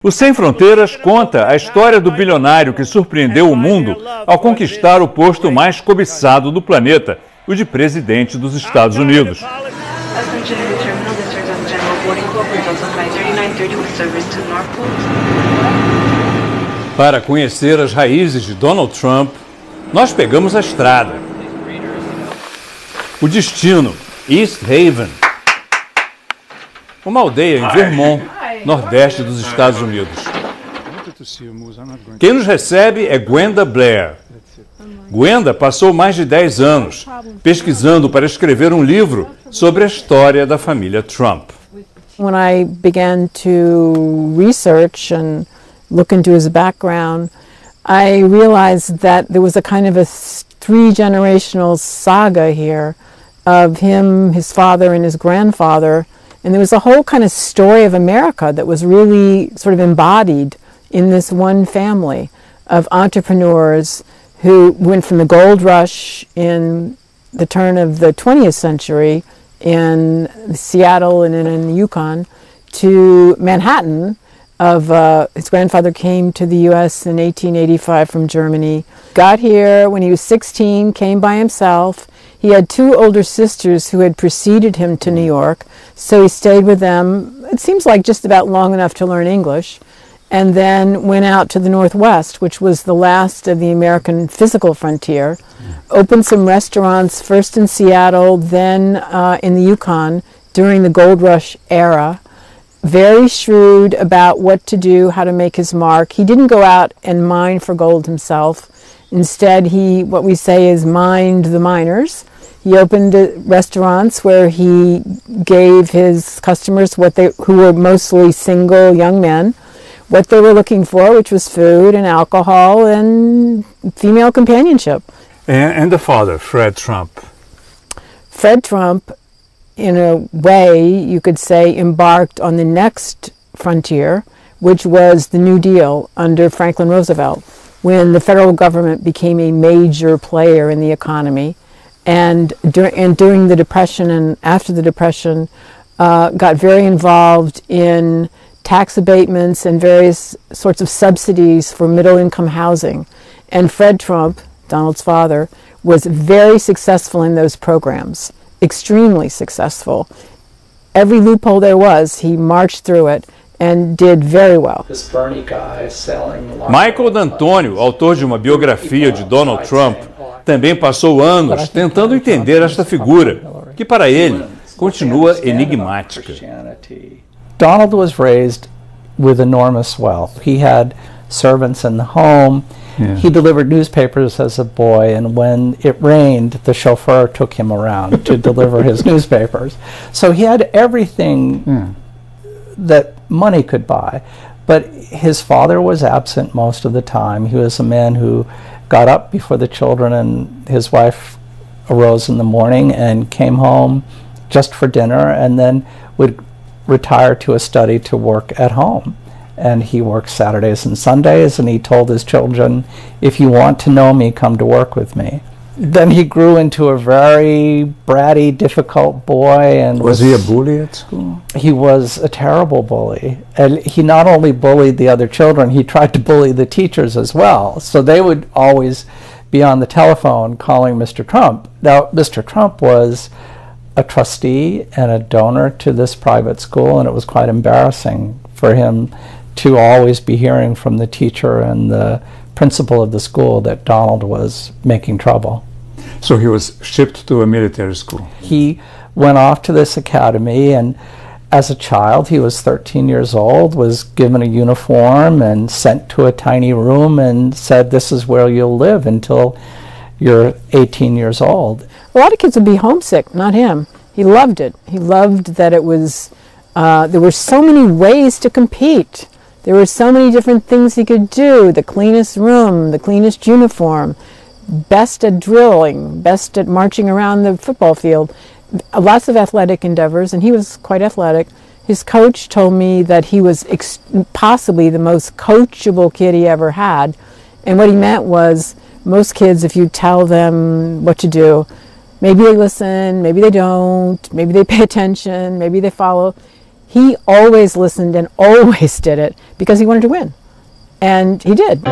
O Sem Fronteiras conta a história do bilionário que surpreendeu o mundo ao conquistar o posto mais cobiçado do planeta, o de presidente dos Estados Unidos. Para conhecer as raízes de Donald Trump, nós pegamos a estrada. O destino, East Haven, uma aldeia em Vermont, nordeste dos Estados Unidos. Quem nos recebe é Gwenda Blair. Gwenda passou mais de 10 anos pesquisando para escrever um livro sobre a história da família Trump. When I began to research and look into his background, I realized that there was a kind of a three-generational saga here of him, his father, and his grandfather. And there was a whole kind of story of America that was really sort of embodied in this one family of entrepreneurs who went from the gold rush in the turn of the 20th century in Seattle and in the Yukon to Manhattan. His grandfather came to the U.S. in 1885 from Germany, got here when he was 16, came by himself. He had two older sisters who had preceded him to New York, so he stayed with them, it seems like just about long enough to learn English, and then went out to the Northwest, which was the last of the American physical frontier, opened some restaurants, first in Seattle, then in the Yukon during the gold rush era. Very shrewd about what to do, how to make his mark. He didn't go out and mine for gold himself. Instead, he, what we say is, mined the miners. He opened restaurants where he gave his customers who were mostly single young men, what they were looking for, which was food and alcohol and female companionship. And the father, Fred Trump. Fred Trump, in a way, you could say, embarked on the next frontier, which was the New Deal under Franklin Roosevelt, when the federal government became a major player in the economy. And during the Depression and after the Depression, got very involved in tax abatements and various sorts of subsidies for middle-income housing. And Fred Trump, Donald's father, was very successful in those programs, extremely successful. Every loophole there was, he marched through it and did very well. This Bernie guy selling Michael D'Antônio, autor de uma biografia de Donald Trump, também passou anos tentando entender esta figura, que para ele continua enigmática. Donald was raised with enormous wealth. He had servants in the home. Yeah. He delivered newspapers as a boy, and when it rained, the chauffeur took him around to deliver his newspapers. So he had everything that money could buy. But his father was absent most of the time. He was a man who got up before the children, and his wife arose in the morning and came home just for dinner, and then would retire to a study to work at home. And he worked Saturdays and Sundays, and he told his children, if you want to know me, come to work with me. Then he grew into a very bratty, difficult boy. And was he a bully at school? He was a terrible bully. And he not only bullied the other children, he tried to bully the teachers as well. So they would always be on the telephone calling Mr. Trump. Now, Mr. Trump was a trustee and a donor to this private school, and it was quite embarrassing for him to always be hearing from the teacher and the principal of the school that Donald was making trouble. So he was shipped to a military school. He went off to this academy, and as a child, he was 13 years old, was given a uniform and sent to a tiny room and said, this is where you'll live until you're 18 years old. A lot of kids would be homesick, not him. He loved it. He loved that it was, there were so many ways to compete. There were so many different things he could do. The cleanest room, the cleanest uniform, best at drilling, best at marching around the football field. Lots of athletic endeavors, and he was quite athletic. His coach told me that he was possibly the most coachable kid he ever had. And what he meant was, most kids, if you tell them what to do, maybe they listen, maybe they don't, maybe they pay attention, maybe they follow. he always listened and always did it because he wanted to win. And he did.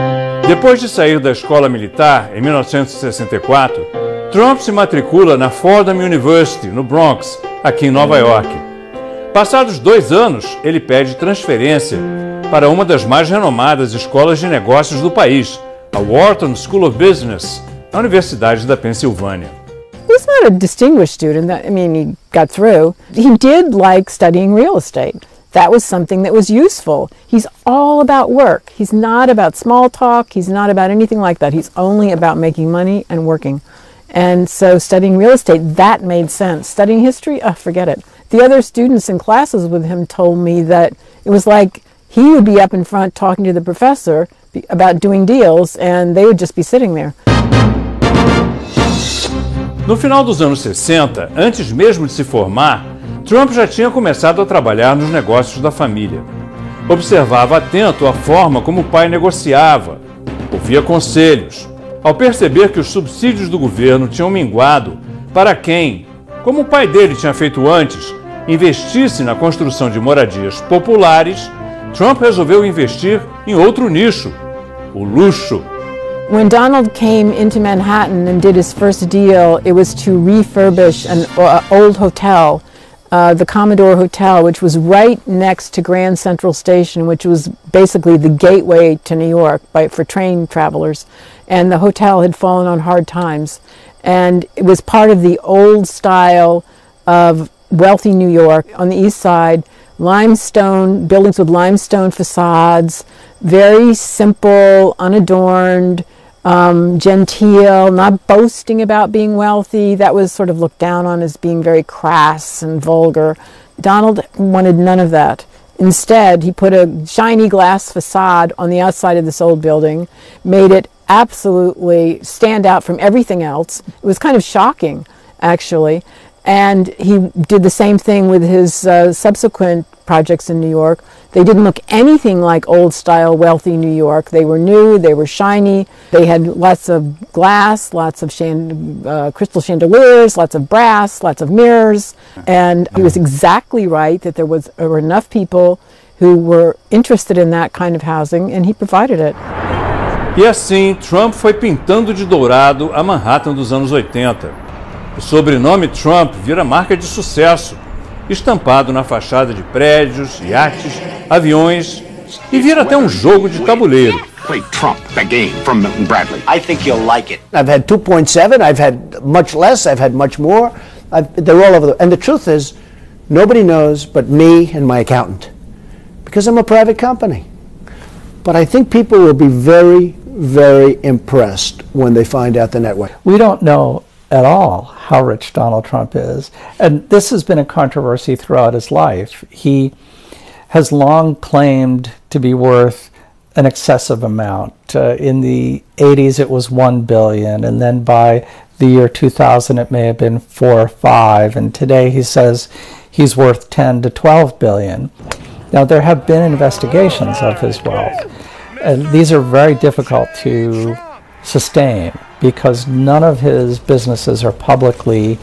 Depois de sair da escola militar, em 1964, Trump se matricula na Fordham University, no Bronx, aqui em Nova York. Passados 2 anos, ele pede transferência para uma das mais renomadas escolas de negócios do país, a Wharton School of Business, na Universidade da Pensilvânia. He was not a distinguished student. I mean, he got through. He did like studying real estate. That was something that was useful. He's all about work. He's not about small talk. He's not about anything like that. He's only about making money and working. And so studying real estate, that made sense. Studying history, forget it. The other students in classes with him told me that it was like he would be up in front talking to the professor about doing deals, and they would just be sitting there. No final dos anos 60, antes mesmo de se formar, Trump já tinha começado a trabalhar nos negócios da família. Observava atento a forma como o pai negociava, ouvia conselhos. Ao perceber que os subsídios do governo tinham minguado para quem, como o pai dele tinha feito antes, investisse na construção de moradias populares, Trump resolveu investir em outro nicho, o luxo. When Donald came into Manhattan and did his first deal, it was to refurbish an old hotel, the Commodore Hotel, which was right next to Grand Central Station, which was basically the gateway to New York for train travelers. And the hotel had fallen on hard times. And it was part of the old style of wealthy New York on the east side, limestone, buildings with limestone facades, very simple, unadorned, genteel, not boasting about being wealthy. That was sort of looked down on as being very crass and vulgar. Donald wanted none of that. Instead, he put a shiny glass facade on the outside of this old building, made it absolutely stand out from everything else. It was kind of shocking, actually. And he did the same thing with his subsequent projects in New York. They didn't look anything like old-style, wealthy New York. They were new, they were shiny, they had lots of glass, lots of crystal chandeliers, lots of brass, lots of mirrors. And he was exactly right that there were enough people who were interested in that kind of housing, and he provided it. E assim, Trump foi pintando de dourado a Manhattan dos anos 80. O sobrenome Trump vira marca de sucesso, estampado na fachada de prédios, iates, aviões, e vira até um jogo de tabuleiro. Play Trump, the game from Milton Bradley. I think you'll like it. I've had 2.7, I've had much less, I've had much more. They're all over and the truth is, nobody knows but me and my accountant, because I'm a private company. But I think people will be very, very impressed when they find out the net worth. We don't know at all how rich Donald Trump is. And this has been a controversy throughout his life. He has long claimed to be worth an excessive amount. In the 80s it was $1 billion, and then by the year 2000 it may have been 4 or 5, and today he says he's worth 10 to 12 billion. Now there have been investigations of his wealth, and these are very difficult to sustain because none of his businesses are publicly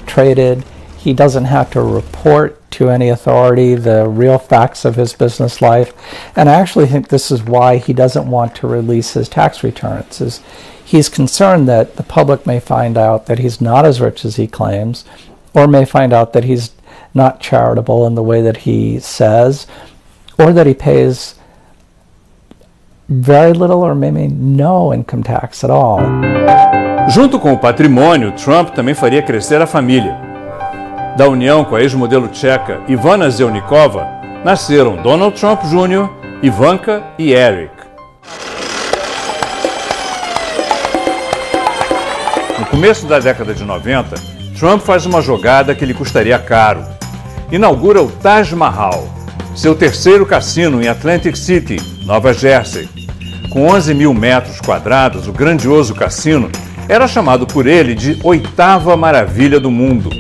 traded. He doesn't have to report to any authority the real facts of his business life. And I actually think this is why he doesn't want to release his tax returns. He's concerned that the public may find out that he's not as rich as he claims, or may find out that he's not charitable in the way that he says, or that he pays very little or maybe no income tax at all. Junto com o patrimônio, Trump também faria crescer a família. Da união com a ex-modelo tcheca Ivana Zelníková, nasceram Donald Trump Jr., Ivanka e Eric. No começo da década de 90, Trump faz uma jogada que lhe custaria caro. Inaugura o Taj Mahal, seu terceiro cassino em Atlantic City, Nova Jersey. Com 11 mil metros quadrados, o grandioso cassino era chamado por ele de oitava maravilha do mundo.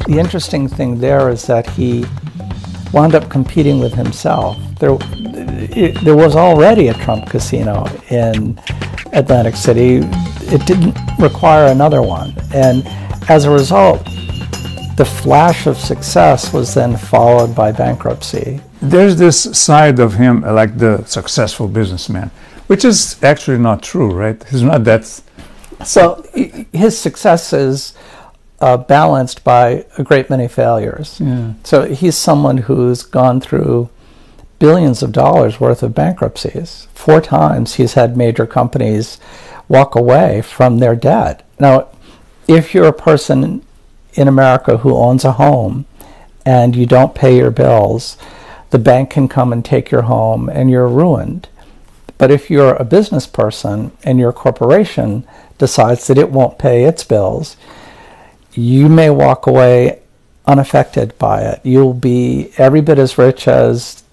The interesting thing there is that he wound up competing with himself. There was already a Trump casino in Atlantic City. It didn't require another one. And as a result, The flash of success was then followed by bankruptcy. There's this side of him, like the successful businessman, which is actually not true, right? He's not that. So his success is balanced by a great many failures. Yeah. So he's someone who's gone through billions of dollars worth of bankruptcies. 4 times he's had major companies walk away from their debt. Now, if you're a person in America who owns a home and you don't pay your bills, the bank can come and take your home and you're ruined. But if you're a business person and your corporation decides that it won't pay its bills, you may walk away unaffected by it. You'll be every bit as rich as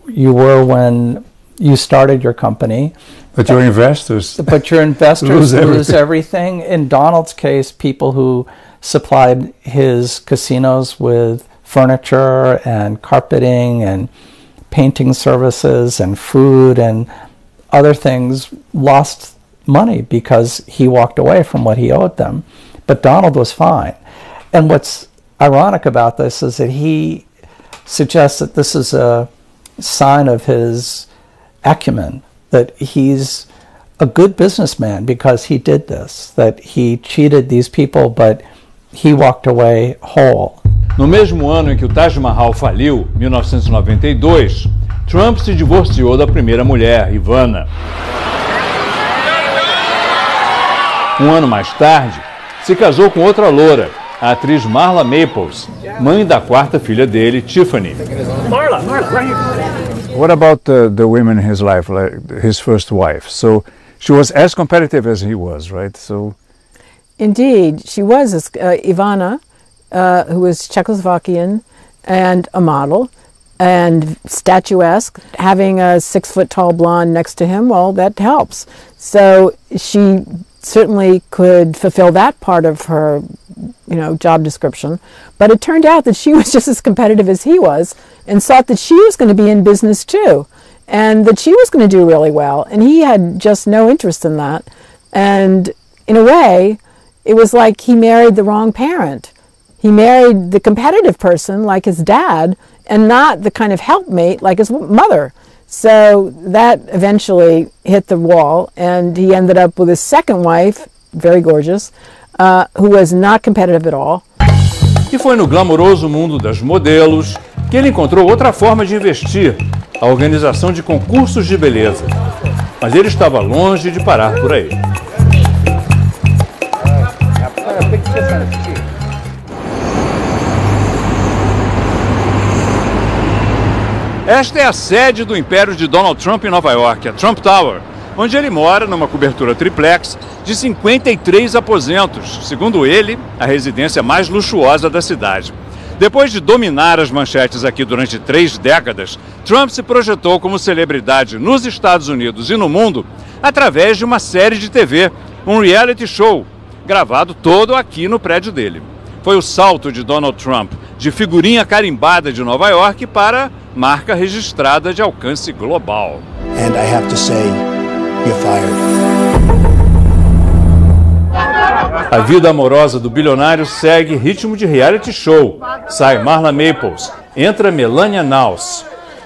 you were when you started your company. But your investors. But your investors lose everything. In Donald's case, people who supplied his casinos with furniture and carpeting and painting services and food and other things lost money because he walked away from what he owed them. But Donald was fine. And what's ironic about this is that he suggests that this is a sign of his acumen, that he's a good businessman because he did this, that he cheated these people, but he walked away whole. No mesmo ano em que o Taj Mahal faliu, 1992, Trump se divorciou da primeira mulher, Ivana. Um ano mais tarde, se casou com outra loura, a atriz Marla Maples, mãe da 4ª filha dele, Tiffany. Marla, right here. What about the women in his life, like his first wife? So she was as competitive as he was, right? So, Indeed, she was Ivana, who was Czechoslovakian and a model and statuesque. Having a 6-foot-tall blonde next to him, well, that helps. So she certainly could fulfill that part of her, job description. But it turned out that she was just as competitive as he was and thought that she was going to be in business too and that she was going to do really well. And he had just no interest in that. And in a way, it was like he married the wrong parent. He married the competitive person like his dad and not the kind of helpmate like his mother. So that eventually hit the wall, and he ended up with his second wife, very gorgeous, who was not competitive at all. E foi no glamouroso mundo das modelos que ele encontrou outra forma de investir, a organização de concursos de beleza. Mas ele estava longe de parar por aí. Esta é a sede do império de Donald Trump em Nova York, a Trump Tower, onde ele mora numa cobertura triplex de 53 aposentos, segundo ele, a residência mais luxuosa da cidade. Depois de dominar as manchetes aqui durante 3 décadas, Trump se projetou como celebridade nos Estados Unidos e no mundo através de uma série de TV, um reality show, gravado todo aqui no prédio dele. Foi o salto de Donald Trump de figurinha carimbada de Nova York para marca registrada de alcance global. And I have to say, you're fired. A vida amorosa do bilionário segue ritmo de reality show. Sai Marla Maples, entra Melania Knauss.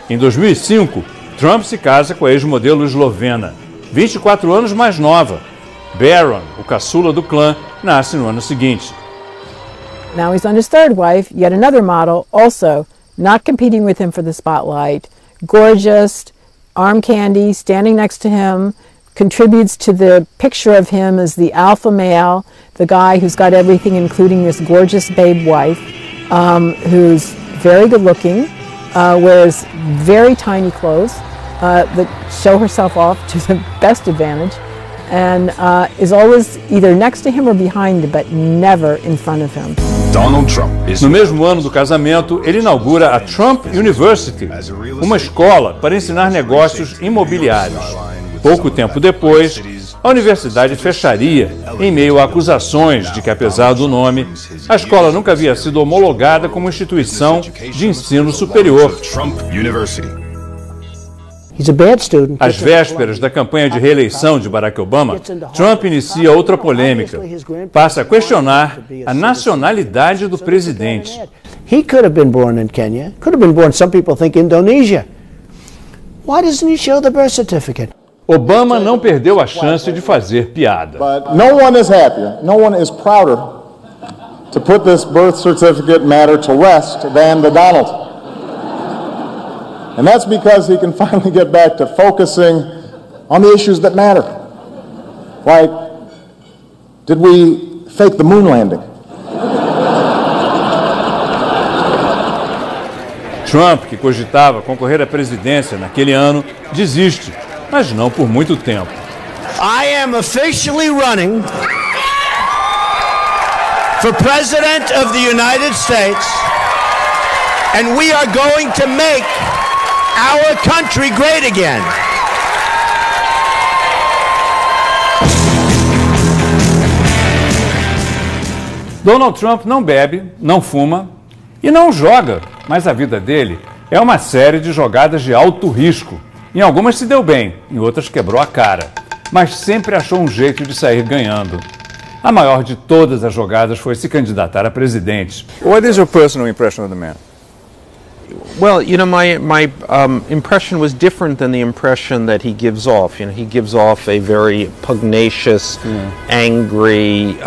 Em 2005, Trump se casa com a ex-modelo eslovena, 24 anos mais nova. Barron, o caçula do clã, nasce no ano seguinte. Now he's on his third wife, yet another model, also not competing with him for the spotlight, gorgeous, arm candy, standing next to him, contributes to the picture of him as the alpha male, the guy who's got everything, including this gorgeous babe wife, who's very good looking, wears very tiny clothes that show herself off to the best advantage, and is always either next to him or behind him, but never in front of him. Donald Trump. No mesmo ano do casamento, ele inaugura a Trump University, uma escola para ensinar negócios imobiliários. Pouco tempo depois, a universidade fecharia em meio a acusações de que, apesar do nome, a escola nunca havia sido homologada como instituição de ensino superior. He's a bad student. Às vésperas da campanha de reeleição de Barack Obama, Trump inicia outra polêmica. Passa a questionar a nacionalidade do presidente. He could have been born in Kenya. Could have been born, some people think, Indonesia. Why doesn't he show the birth certificate? Obama não perdeu a chance de fazer piada. But no one is happier, no one is prouder to put this birth certificate matter to rest than the Donald. And that's because he can finally get back to focusing on the issues that matter. Like, did we fake the moon landing? Trump, que cogitava concorrer à presidência naquele ano, desiste, mas não por muito tempo. I am officially running for President of the United States, and we are going to make our country great again. Donald Trump não bebe, não fuma e não joga, mas a vida dele é uma série de jogadas de alto risco. Em algumas se deu bem, em outras quebrou a cara, mas sempre achou um jeito de sair ganhando. A maior de todas as jogadas foi se candidatar a presidente. What is your personal impression of the man? Well, you know, my impression was different than the impression that he gives off. You know, he gives off a very pugnacious, angry,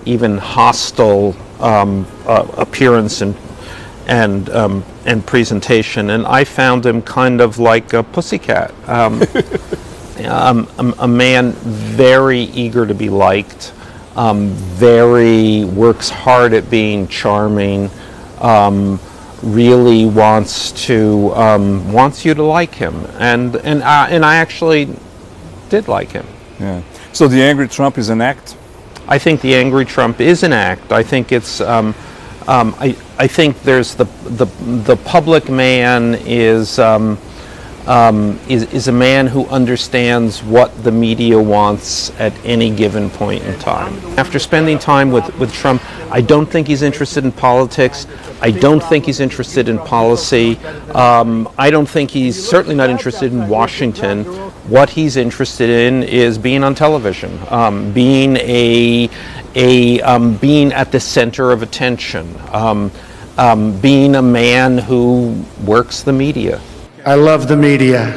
even hostile appearance and presentation, and I found him kind of like a pussycat, a man very eager to be liked, very works hard at being charming, really wants you to like him, and I actually did like him. Yeah. So the angry Trump is an act? I think the angry Trump is an act. I think it's. I think there's the public man is a man who understands what the media wants at any given point in time. After spending time with Trump, I don't think he's interested in politics. I don't think he's interested in policy. I don't think he's certainly not interested in Washington. What he's interested in is being on television, being being at the center of attention, being a man who works the media. I love the media.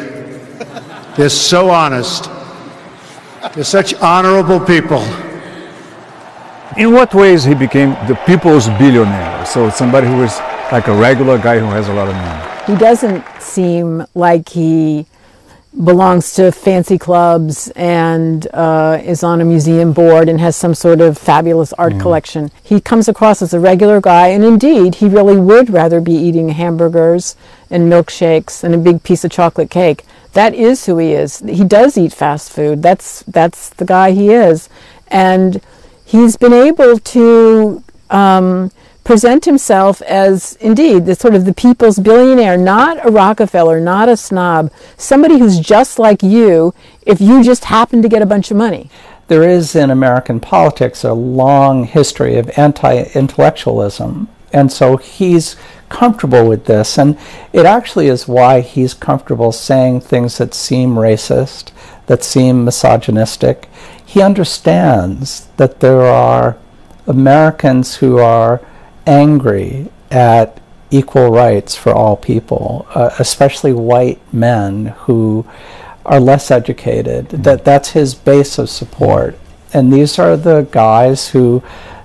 They're so honest. They're such honorable people. In what ways he became the people's billionaire? So somebody who is like a regular guy who has a lot of money. He doesn't seem like he belongs to fancy clubs and is on a museum board and has some sort of fabulous art collection. He comes across as a regular guy, and indeed, he really would rather be eating hamburgers and milkshakes and a big piece of chocolate cake. That is who he is. He does eat fast food. That's the guy he is. And he's been able to present himself as, indeed, the sort of the people's billionaire, not a Rockefeller, not a snob, somebody who's just like you if you just happen to get a bunch of money. There is in American politics a long history of anti-intellectualism, and so he's comfortable with this, and it actually is why he's comfortable saying things that seem racist, that seem misogynistic. He understands that there are Americans who are angry at equal rights for all people, especially white men who are less educated. That's his base of support. And these are the guys who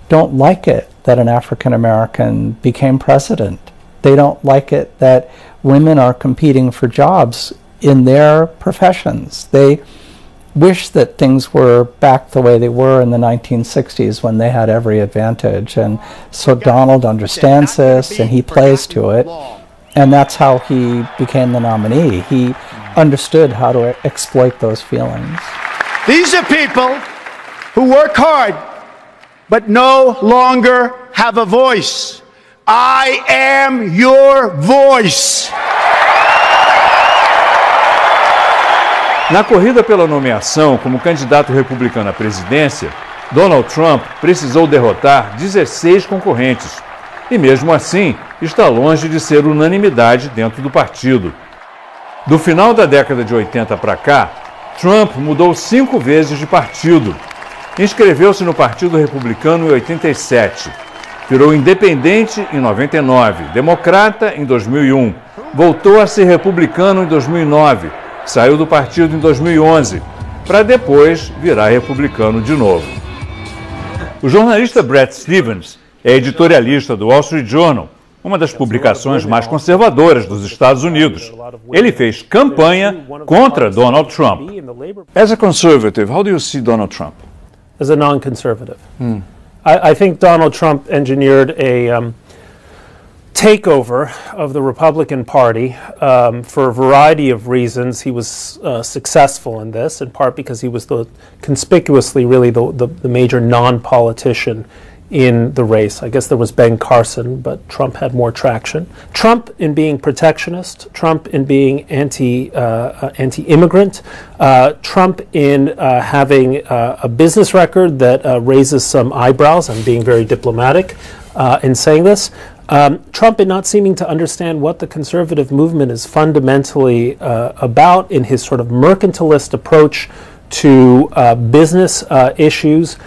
don't like it that an African American became president. They don't like it that women are competing for jobs in their professions. They wish that things were back the way they were in the 1960s when they had every advantage. And so Donald understands this and he plays to it. And that's how he became the nominee. He understood how to exploit those feelings. These are people who work hard but no longer have a voice. I am your voice. Na corrida pela nomeação como candidato republicano à presidência, Donald Trump precisou derrotar 16 concorrentes. E mesmo assim, está longe de ser unanimidade dentro do partido. Do final da década de 80 para cá, Trump mudou 5 vezes de partido. Inscreveu-se no Partido Republicano em 87. Virou independente em 99, democrata em 2001. Voltou a ser republicano em 2009. Saiu do partido em 2011, para depois virar republicano de novo. O jornalista Bret Stephens é editorialista do Wall Street Journal, uma das publicações mais conservadoras dos Estados Unidos. Ele fez campanha contra Donald Trump. As a conservative, how do you see Donald Trump? As a non-conservative. I think Donald Trump engineered a takeover of the Republican Party for a variety of reasons. He was successful in this, in part because he was conspicuously really the major non-politician in the race. I guess there was Ben Carson, but Trump had more traction. Trump in being protectionist, Trump in being anti-immigrant, Trump in having a business record that raises some eyebrows. I'm being very diplomatic in saying this. Trump in not seeming to understand what the conservative movement is fundamentally about in his sort of mercantilist approach to business issues.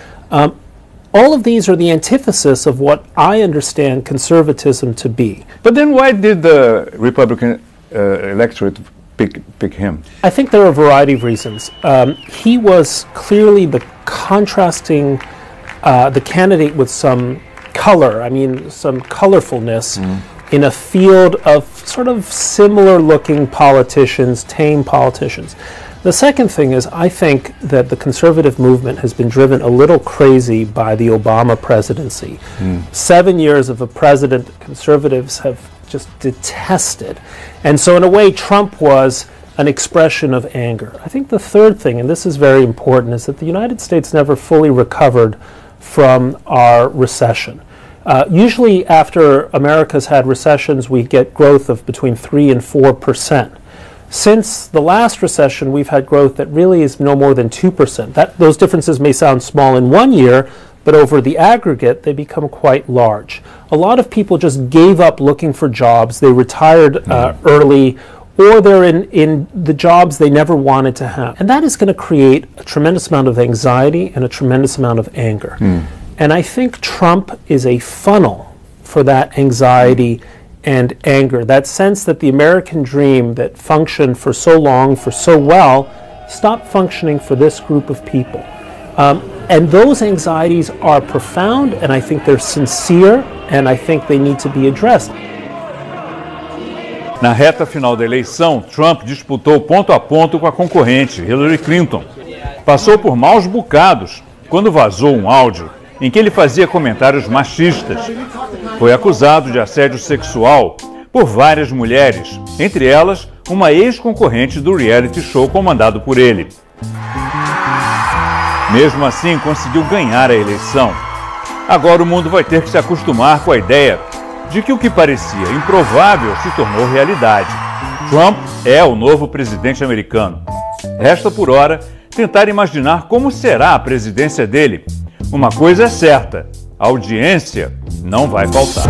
All of these are the antithesis of what I understand conservatism to be. But then why did the Republican electorate pick him? I think there are a variety of reasons. He was clearly the contrasting, the candidate with some color, some colorfulness in a field of sort of similar looking politicians, tame politicians. The second thing is, I think that the conservative movement has been driven a little crazy by the Obama presidency. 7 years of a president that conservatives have just detested. And so in a way, Trump was an expression of anger. I think the third thing, and this is very important, is that the United States never fully recovered from our recession. Usually after America's had recessions, we get growth of between 3 and 4%. Since the last recession, we've had growth that really is no more than 2%. Those differences may sound small in 1 year, but over the aggregate, they become quite large. A lot of people just gave up looking for jobs. They retired early, or they're in the jobs they never wanted to have. And that is going to create a tremendous amount of anxiety and a tremendous amount of anger. And I think Trump is a funnel for that anxiety and anger, that sense that the American dream that functioned for so long, for so well, stopped functioning for this group of people. And those anxieties are profound, and I think they're sincere, and I think they need to be addressed. Na reta final da eleição, Trump disputou ponto a ponto com a concorrente, Hillary Clinton. Passou por maus bocados quando vazou um áudio em que ele fazia comentários machistas. Foi acusado de assédio sexual por várias mulheres, entre elas uma ex-concorrente do reality show comandado por ele. Mesmo assim, conseguiu ganhar a eleição. Agora o mundo vai ter que se acostumar com a ideia de que o que parecia improvável se tornou realidade. Trump é o novo presidente americano. Resta por hora tentar imaginar como será a presidência dele. Uma coisa é certa, a audiência não vai faltar.